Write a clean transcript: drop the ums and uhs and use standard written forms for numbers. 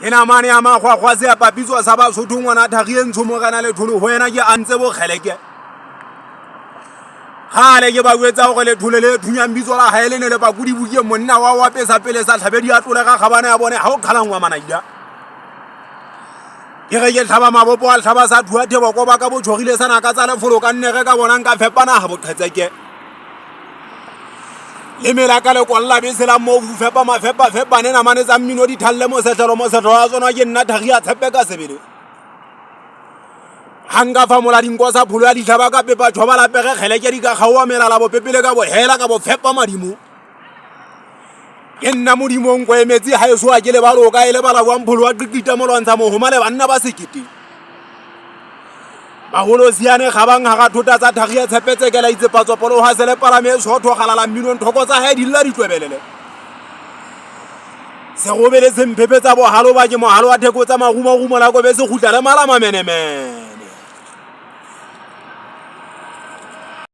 ke namane ya makgwakgwa se ya papitswa sa Basotho ngwana Thagi Ntsho mo kana le tholo ho yena ke a ntse bo kgeleke gale ke ba buetsa go le thole le thunyang bitso la haele ne le bakudi buke monna wa pesa pele sa tlhabedi a tlolega gabana ya bone ha o khalangwa manaida ke ge ke tlhaba mabopo a tlhaba sa thua thebo ko ba ka bo tshogile sana ka tsa lefolo ka nne ge ka bonang ka fepana ha bo qhetseke le mela ka le kwalla be sela mo fepa mafepa fepa ne na mane tsa mmino di thalle mo setlelo wa tsona ke nna Thagi a tshepe ka sebele hanga fa mola dinko sa pholo ya ditlhaba ka pepa thoba la pege kgeleke di ka kgaoa melala bo pepele ka bo hela ka bo fepa madimo ke nna modimong ko emetsi ha eso a ke le balo ka ele bala bwa mpholo wa qitita mo lwantsha mo homa le banna ba sekete baholo siane ga bang ha ga thota tsa Thagi a tshepetse ke la itse patso polo ha sele palame sotho galala mmino nthoko tsa ha di la ditwebelele se go bele se mphepetsa bo halo ba ke mohalo wa theko tsa marumo la go be se gutla le mala mameneme